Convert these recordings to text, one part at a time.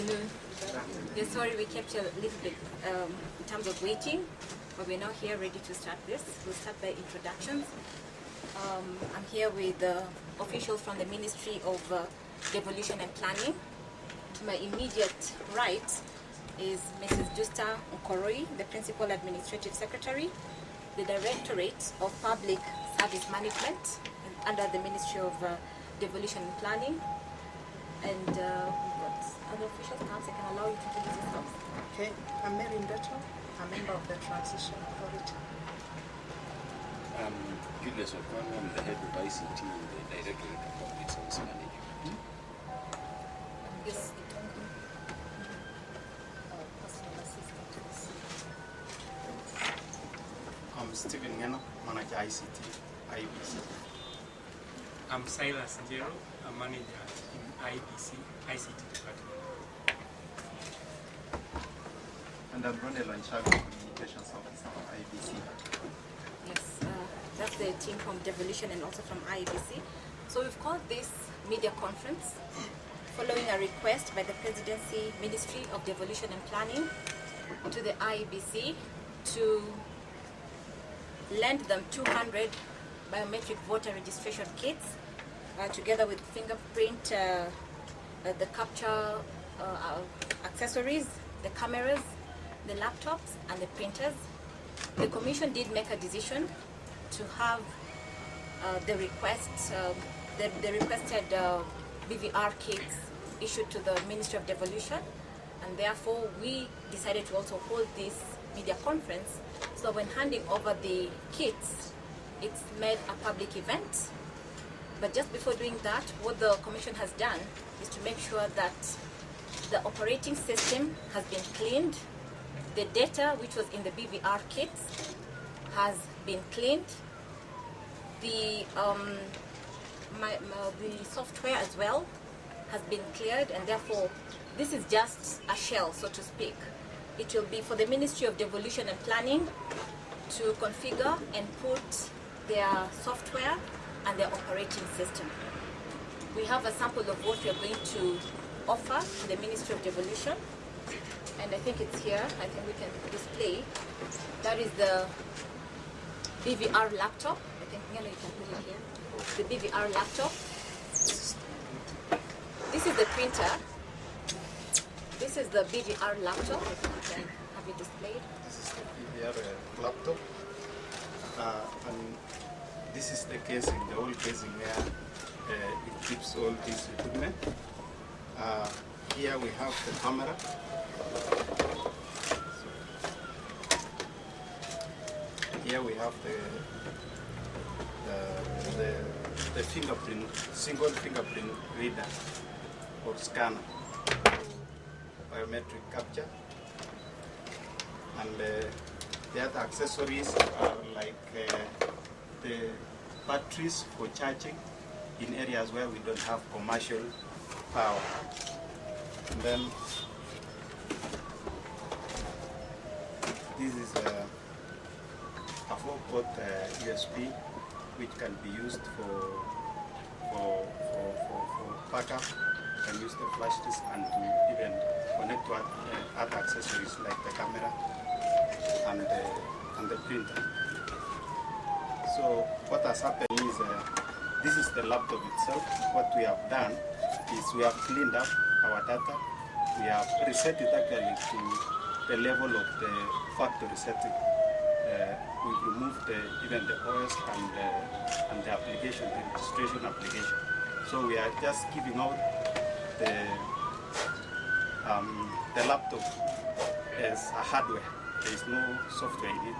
afternoon. Yes, sorry we kept you a little bit in terms of waiting, but we're now here ready to start this. We'll start by introductions. I'm here with officials from the Ministry of Devolution and Planning. To my immediate right is Mrs. Justa Nkoroi, the Principal Administrative Secretary, the Directorate of Public Service Management under the Ministry of Devolution and Planning. And we've got other officials. Perhaps I can allow you to introduce yourselves. Okay, I'm Mary Ndoto, a member of the Transition Authority. Julius Okwano, I'm the head of ICT in the Directorate of Public Service Management. Yes. Personal assistant to the I'm Stephen Ngeno, manager ICT, IEBC. I'm Silas Njero, a manager in IEBC, ICT department. And I'm Ronald Lanchago, communications officer for IEBC. Yes, that's the team from Devolution and also from IEBC. So we've called this media conference following a request by the Presidency Ministry of Devolution and Planning to the IEBC to lend them 200 biometric voter registration kits together with fingerprint, the capture accessories, the cameras, the laptops and the printers. The Commission did make a decision to have the requested BVR kits issued to the Ministry of Devolution, and therefore we decided to also hold this media conference. So when handing over the kits, it's made a public event. But just before doing that, what the Commission has done is to make sure that the operating system has been cleaned. The data which was in the BVR kits has been cleaned. The software as well has been cleared, and therefore this is just a shell, so to speak. It will be for the Ministry of Devolution and Planning to configure and put their software and their operating system. We have a sample of what we are going to offer to the Ministry of Devolution, and I think it's here. I think we can display. That is the BVR laptop. I think you can put it here. The BVR laptop. This is the printer. This is the BVR laptop. If you can have it displayed. This is the BVR laptop. And this is the casing, the whole casing where it keeps all this equipment. Here we have the camera. Here we have the fingerprint, single fingerprint reader or scanner, biometric capture, and the other accessories are like the batteries for charging in areas where we don't have commercial power. And then this is a 4-port USB which can be used for backup. You can use the flash disk and to even connect to other accessories like the camera and the printer. So what has happened is this is the laptop itself. What we have done is we have cleaned up our data. We have reset it actually to the level of the factory setting. We've removed even the OS and the application, the registration application. So we are just giving out the laptop as a hardware. There is no software in it.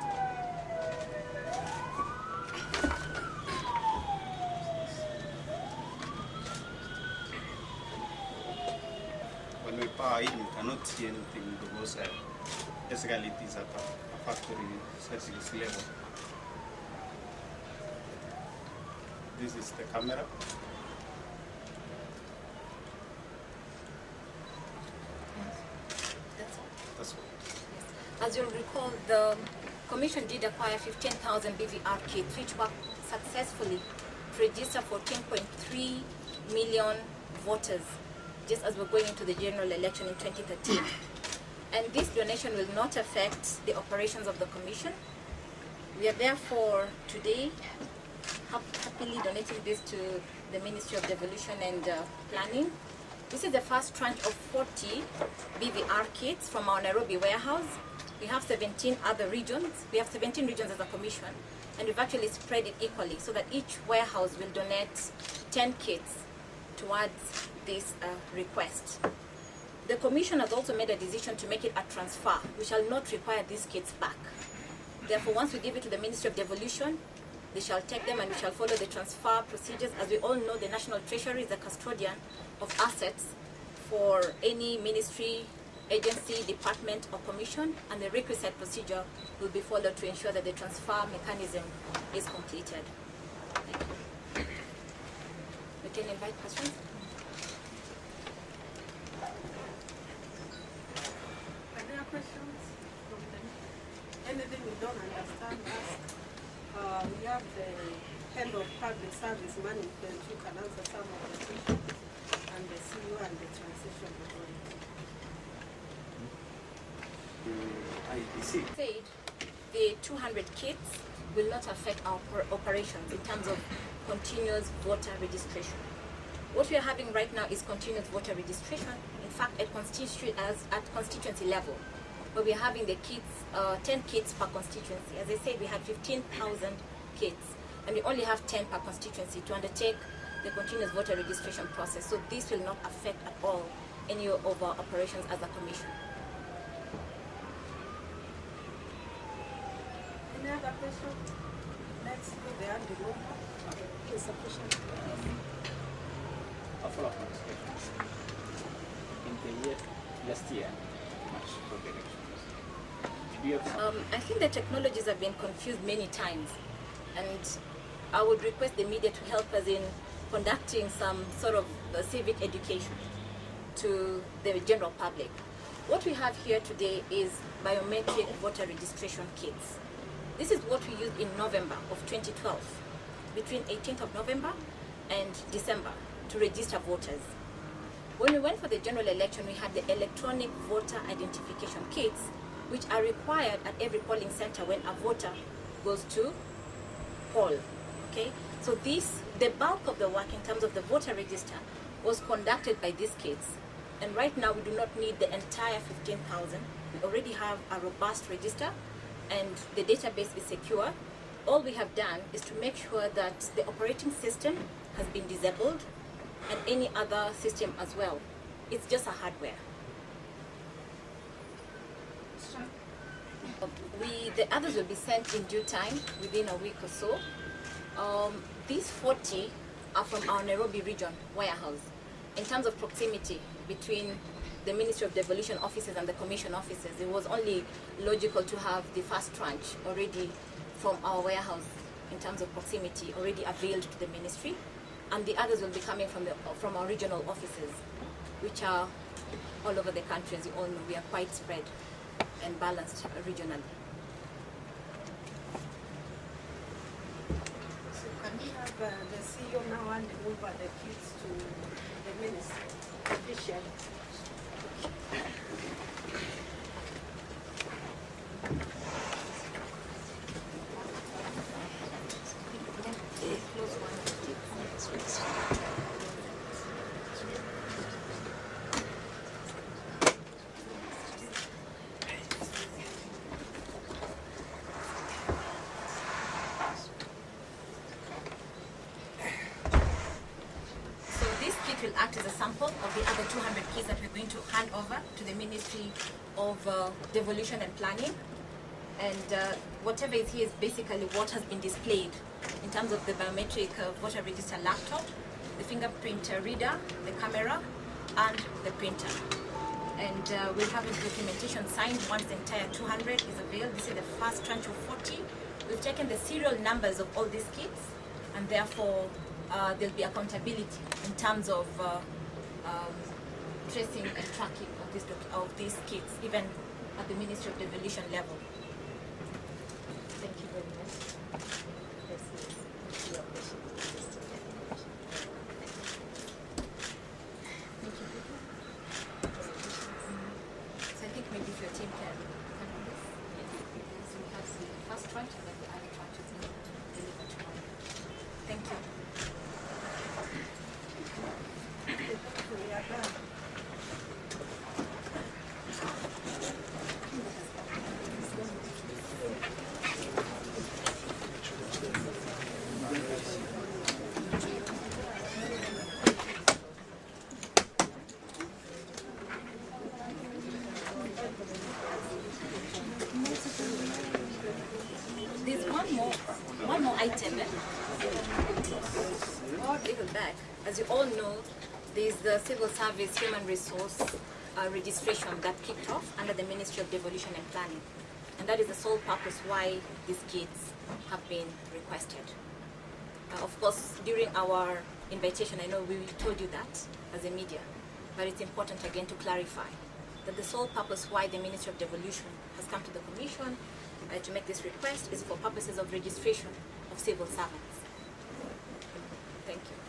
When we power in, you cannot see anything because basically it is at a factory settings level. This is the camera. That's all. As you'll recall, the Commission did acquire 15,000 BVR kits, which were successfully to register 14.3 million voters just as we're going into the general election in 2013. And this donation will not affect the operations of the Commission. We are therefore today happily donating this to the Ministry of Devolution and Planning. This is the first tranche of 40 BVR kits from our Nairobi warehouse. We have 17 other regions. We have 17 regions as a commission, and we've actually spread it equally so that each warehouse will donate 10 kits towards this request. The Commission has also made a decision to make it a transfer. We shall not require these kits back. Therefore, once we give it to the Ministry of Devolution, they shall take them and we shall follow the transfer procedures. As we all know, the National Treasury is the custodian of assets for any ministry, agency, department, or commission, and the requisite procedure will be followed to ensure that the transfer mechanism is completed. Thank you. We can invite questions. Are there questions from them? Anything we don't understand, ask. We have the head of public service management who can answer some of the questions, and the CEO and the transition authority. IEBC. Said the 200 kits will not affect our operations in terms of continuous voter registration. What we are having right now is continuous voter registration. In fact, at constituency level, where we are having the kits, 10 kits per constituency. As I said, we had 15,000 kits, and we only have 10 per constituency to undertake the continuous voter registration process. So this will not affect at all any of our operations as a commission. Any other question? Let's go there. The number is sufficient. A follow-up on this question. In the year, last year, March for the elections, did you have some I think the technologies have been confused many times, and I would request the media to help us in conducting some sort of civic education to the general public. What we have here today is biometric voter registration kits. This is what we used in November of 2012, between 18th of November and December, to register voters. When we went for the general election, we had the electronic voter identification kits, which are required at every polling center when a voter goes to poll. Okay, so the bulk of the work in terms of the voter register was conducted by these kits. And right now we do not need the entire 15,000. We already have a robust register and the database is secure. All we have done is to make sure that the operating system has been disabled and any other system as well. It's just a hardware. The others will be sent in due time, within a week or so. These 40 are from our Nairobi region warehouse. In terms of proximity between the Ministry of Devolution offices and the Commission offices, it was only logical to have the first tranche already from our warehouse in terms of proximity already availed to the ministry, and the others will be coming from our regional offices, which are all over the country. As you all know, we are quite spread and balanced regionally. So can we have the CEO now hand over the kits to the minister officially? Will act as a sample of the other 200 kits that we're going to hand over to the Ministry of Devolution and Planning. And whatever is here is basically what has been displayed in terms of the biometric voter register laptop, the fingerprint reader, the camera, and the printer. And we'll have this documentation signed once the entire 200 is available. This is the first tranche of 40. We've taken the serial numbers of all these kits, and therefore there'll be accountability in terms of tracing and tracking of these kits, even at the Ministry of Devolution level. Thank you very much. Thank you. one more item. Or even back, as you all know, there's the Civil Service Human Resource registration that kicked off under the Ministry of Devolution and Planning. And that is the sole purpose why these kits have been requested. Of course, during our invitation, I know we told you that as a media, but it's important again to clarify that the sole purpose why the Ministry of Devolution has come to the Commission to make this request is for purposes of registration of civil servants. Thank you.